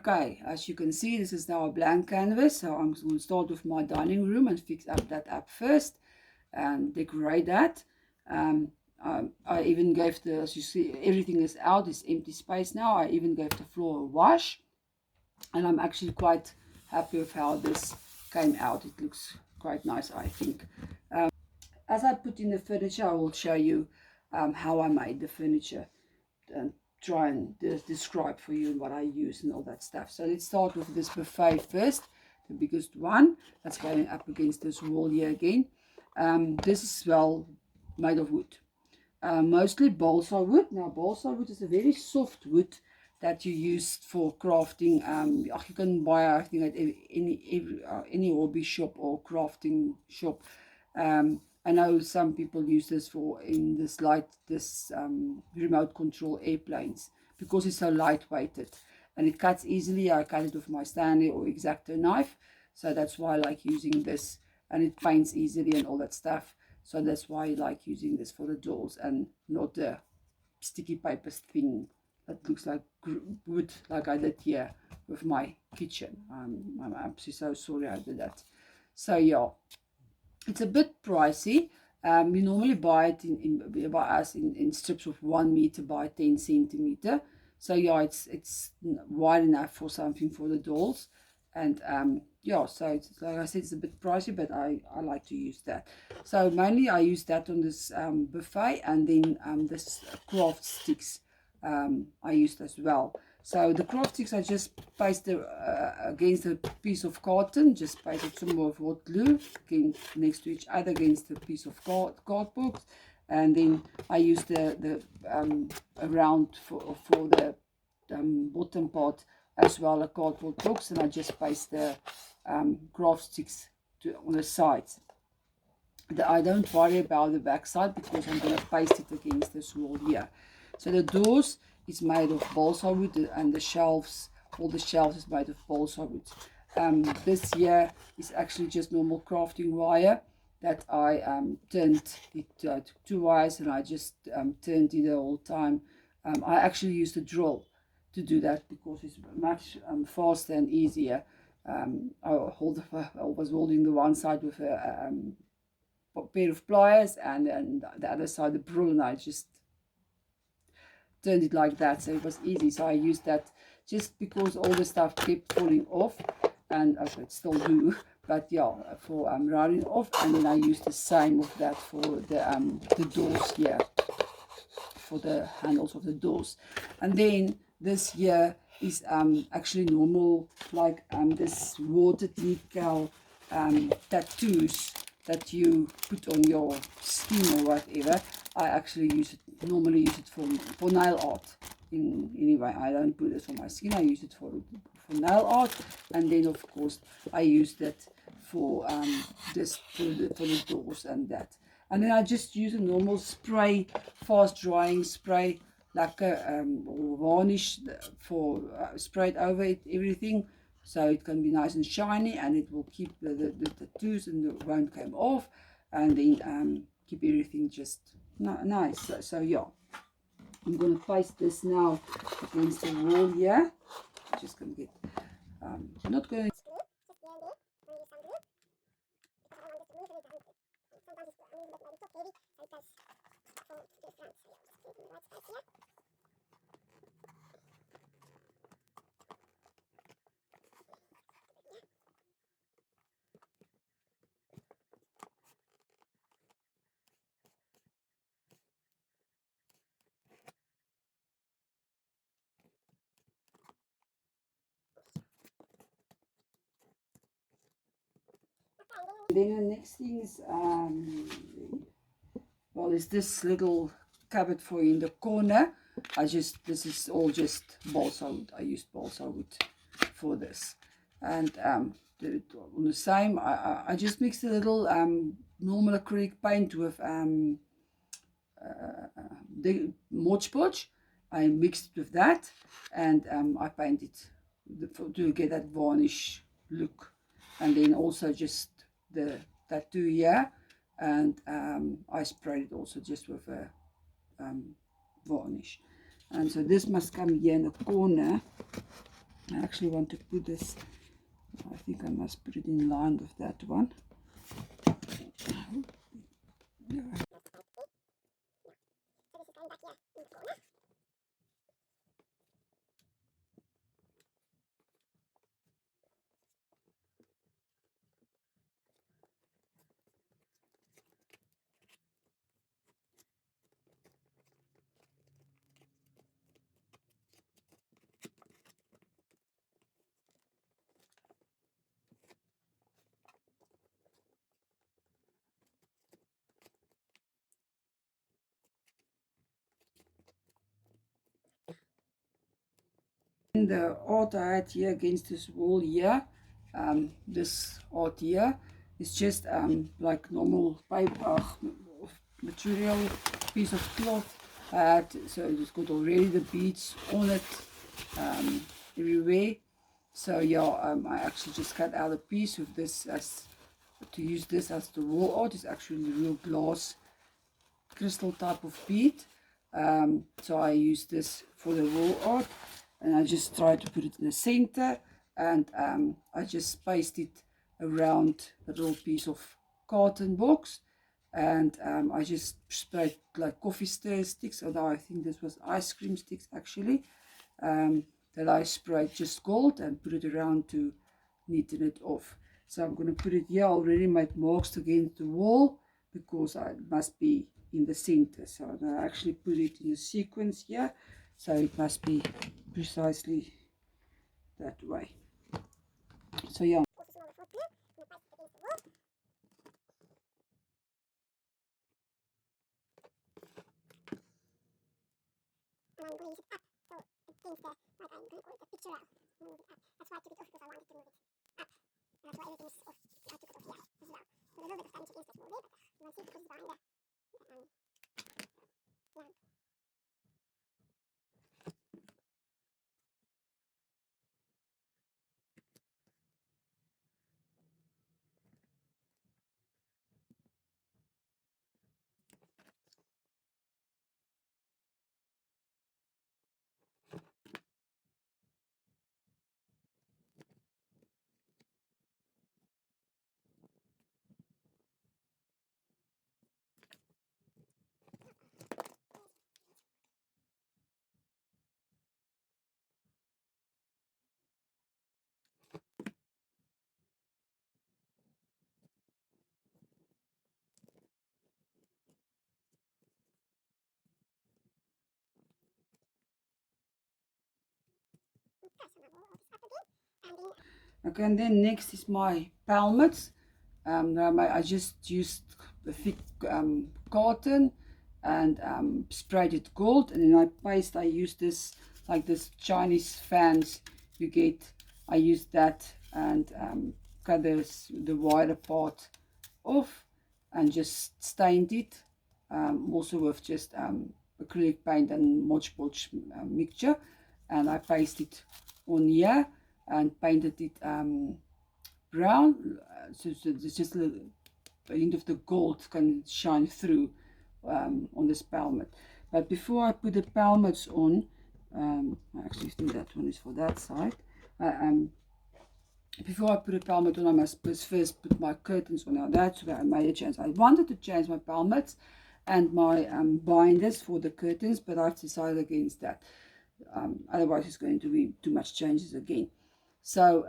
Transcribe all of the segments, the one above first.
Okay, as you can see, this is now a blank canvas, so I'm going to start with my dining room and fix up that up first and decorate that. I even gave the, as you see, everything is out, it's empty space now. I even gave the floor a wash, and I'm actually quite happy with how this came out. It looks quite nice, I think. As I put in the furniture, I will show you how I made the furniture and try and describe for you what I use and all that stuff. So let's start with this buffet first, the biggest one that's going up against this wall here again. This is, well, made of wood, mostly balsa wood. Now balsa wood is a very soft wood that you use for crafting. You can buy, I think, at any hobby shop or crafting shop. I know some people use this for in this remote control airplanes because it's so lightweighted and it cuts easily. I cut it with my Stanley or X-Acto knife, so that's why I like using this, and it paints easily and all that stuff. So that's why I like using this for the doors and not the sticky paper thing that looks like wood like I did here with my kitchen. I'm absolutely so sorry I did that. So yeah, it's a bit pricey. We normally buy it by us in strips of 1 meter by 10 centimeter. So yeah, it's wide enough for something for the dolls. And yeah, so it's, like I said, it's a bit pricey, but I like to use that. So mainly I use that on this buffet, and then this craft sticks I used as well. So the craft sticks I just pasted against a piece of carton, just pasted some more of hot glue next to each other against a piece of cardboard, and then I used the round for the bottom part as well, a cardboard box, and I just paste the craft sticks on the sides. I don't worry about the back side because I'm going to paste it against this wall here. So the doors is made of balsa wood, and the shelves, all the shelves is made of balsa wood. This here is actually just normal crafting wire that I turned it to 2 wires, and I just turned it the whole time. I actually used a drill to do that because it's much faster and easier. I was holding the one side with a pair of pliers and the other side the drill, and I just turned it like that, so it was easy. So I used that just because all the stuff kept falling off, and I still do, but yeah, for rounding off. And then I used the same of that for the doors here, for the handles of the doors. And then this here is actually normal, like this water decal tattoos that you put on your skin or whatever. I actually normally use it for nail art. Anyway, I don't put it for my skin. I use it for nail art, and then of course I use that for the doors and that. And then I just use a normal spray, fast drying spray, like a varnish for sprayed over it, everything, so it can be nice and shiny, and it will keep the tattoos and it won't come off, and then keep everything just nice. So yeah, I'm gonna paste this now against the wall here. Just gonna get not going. Then the next thing is well, is this little cupboard for you in the corner. This is all just balsa wood. I used balsa wood for this, and on the same, I just mixed a little normal acrylic paint with the Mod Podge. I mixed it with that, and I painted to get that varnish look, and then also just the tattoo here, and I sprayed it also just with a varnish. And so this must come here in the corner I actually want to put this, I think I must put it in line with that one. And the art I had here against this wall here, this art here, is just like normal paper material, piece of cloth. So it's got already the beads on it everywhere. So yeah, I actually just cut out a piece of this as to use this as the wall art. It's actually real glass crystal type of bead. So I use this for the wall art, and I just try to put it in the center, and I just paste it around a little piece of carton box, and I just sprayed like coffee stir sticks, although I think this was ice cream sticks actually, that I sprayed just gold and put it around to neaten it off. So I'm going to put it here. I already made marks against the wall because it must be in the center. So I actually put it in a sequence here, so it must be precisely that way. So yeah. Okay, and then next is my palmets. I just used the thick cotton and sprayed it gold, and then I used this like this Chinese fans you get. I used that and cut the wider part off and just stained it, also with just acrylic paint and Mod Podge mixture, and I pasted it on here and painted it brown, so it's just a little, the end of the gold can shine through on this palmet. But before I put the palmets on, I actually think that one is for that side. Before I put a palmet on, I must first put my curtains on. Now that's where I made a change. I wanted to change my palmets and my binders for the curtains, but I've decided against that. Otherwise it's going to be too much changes again. So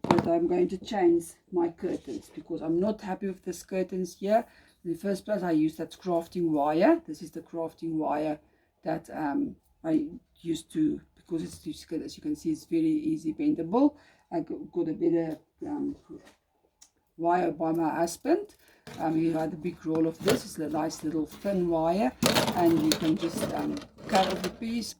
but I'm going to change my curtains because I'm not happy with this curtains here. In the first place, I used that crafting wire. This is the crafting wire that I used to, because it's, as you can see, it's very easy bendable. I got a better wire by my husband. He had a big roll of this. It's a nice little thin wire, and you can just cut off a piece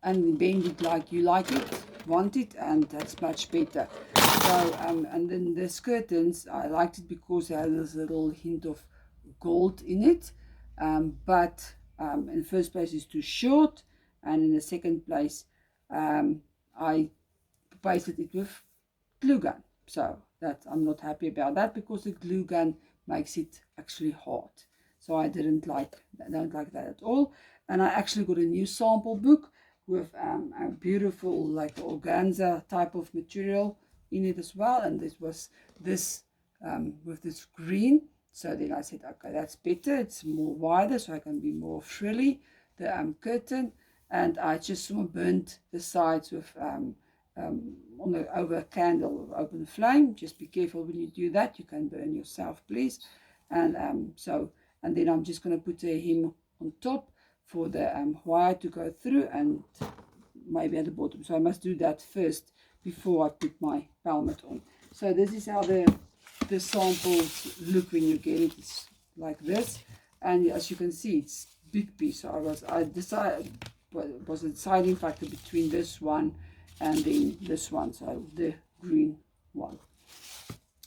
and bend it like you like it, want it, and that's much better. So and then the curtains, I liked it because it had this little hint of gold in it, but in the first place it's too short, and in the second place I pasted it with glue gun. So that I'm not happy about that because the glue gun makes it actually hard. So I don't like that at all. And I actually got a new sample book with a beautiful like organza type of material in it as well. And this was this with this green. So then I said, okay, that's better. It's more wider, so I can be more frilly, the curtain. And I just burned the sides with over a candle of open flame. Just be careful when you do that. You can burn yourself, please. And and then I'm just going to put a hem on top for the wire to go through, and maybe at the bottom. So I must do that first before I put my pelmet on. So this is how the samples look when you get it. It's like this, and as you can see, it's big piece. So I decided was a deciding factor between this one and then this one, so the green one.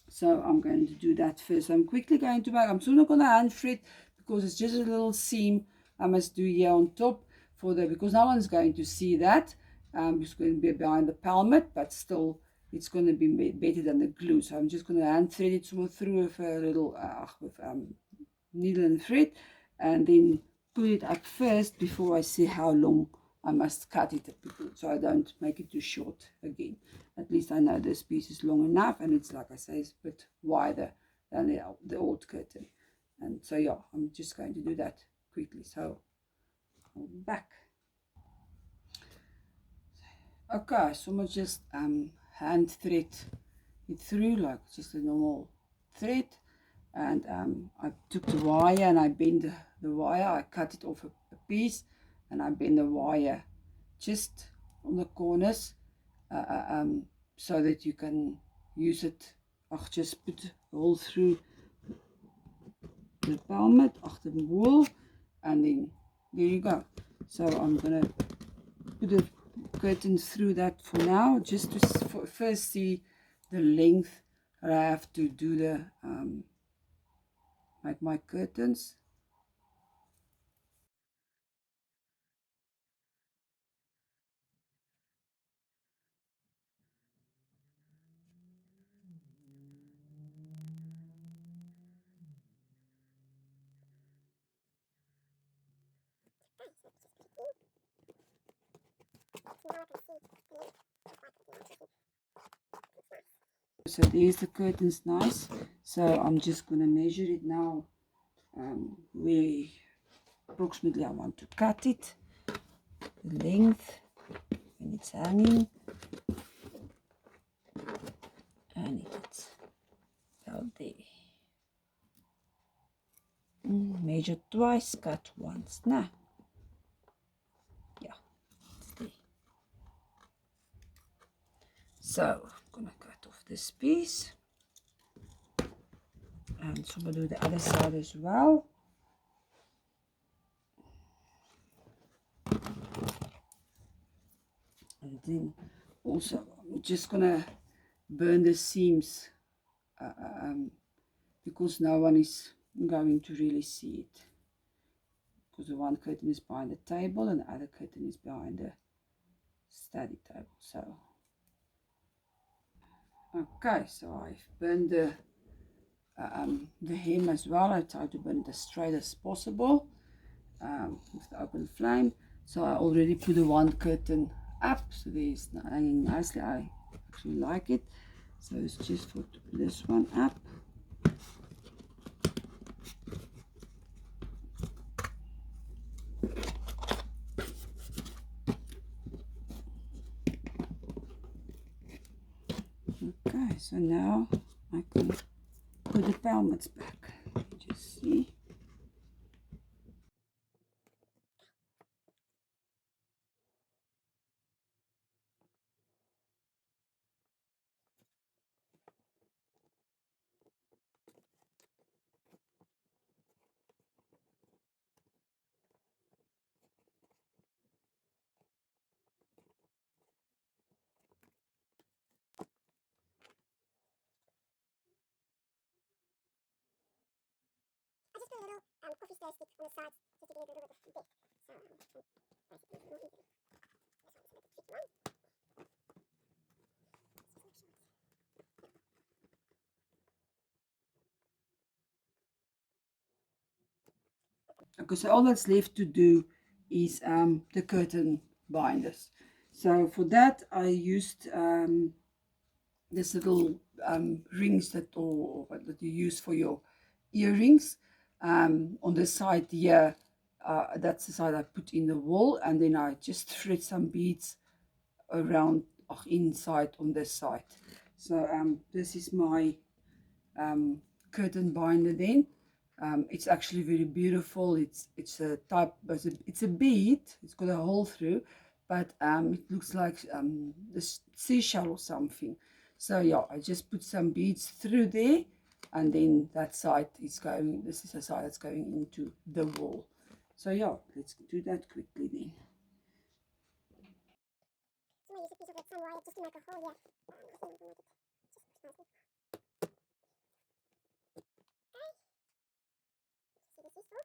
So I'm going to do that first. I'm quickly going to make, I'm still not going to hand fret because it's just a little seam I must do here on top for the, because no one's going to see that. It's going to be behind the pelmet, but still it's going to be better than the glue. So I'm just going to hand thread it through with a little needle and thread, and then put it up first before I see how long I must cut it, so I don't make it too short again. At least I know this piece is long enough, and it's, like I say, it's a bit wider than the old curtain. And so yeah, I'm just going to do that quickly. So I'll be back. Okay, so I'm just hand thread it through like just a normal thread, and I took the wire and I bent the wire. I cut it off a piece, and I bend the wire just on the corners so that you can use it. I'll just put a hole through the pelmet achter the wall, and then there you go. So I'm gonna put the curtains through that for now, just to first see the length that I have to do the make my curtains. So there's the curtains, nice. So I'm just gonna measure it now, where approximately I want to cut it, the length when it's hanging, and it's out there. Measure twice, cut once. Nah, yeah, it's there. So I'm gonna cut off this piece, and so we'll do the other side as well. And then also I'm just gonna burn the seams because no one is going to really see it, because the one curtain is behind the table and the other curtain is behind the study table. So okay, so I've burned the hem as well. I try to burn it as straight as possible with the open flame. So I already put the one curtain up, so there's hanging nicely. I actually like it. So it's just for this one up. Okay, so now I can put the pelmets back. Just see. I just put a little coffee stir stick on the sides just to give it a little bit of depth. So basically more easy. This one's a bit tricky one. Okay, so all that's left to do is the curtain binders. So for that I used this little rings that you use for your earrings. On the side here, that's the side I put in the wall, and then I just thread some beads around inside on this side. So this is my curtain binder then. It's actually very beautiful. It's a type, it's a bead. It's got a hole through, but it looks like this seashell or something. So yeah, I just put some beads through there, and then that side is going. This is a side that's going into the wall. So yeah, let's do that quickly then. So I use a piece of that sun wire just to make a hole here. I think I can make it just nicely. Okay. See this useful?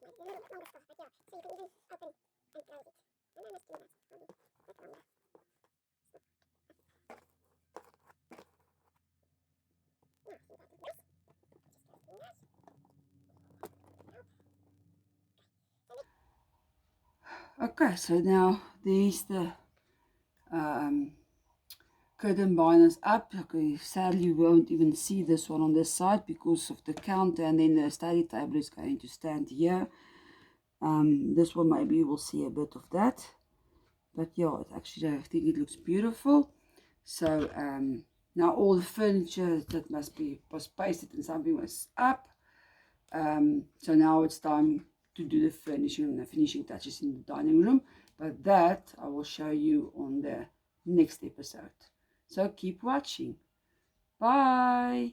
There's a little bit longer stuff right here, so you can even open and close it. And then let's do that. Maybe a bit longer. Yeah, I think that looks nice. Just goes in there. Okay, so now there's the um, curtain binders up. Okay, sadly you won't even see this one on this side because of the counter, and then the study table is going to stand here. This one maybe you will see a bit of that, but yeah, it actually, I think it looks beautiful. So now all the furniture that was pasted and something was up. So now it's time to do the furnishing and the finishing touches in the dining room, but that I will show you on the next episode. So keep watching. Bye.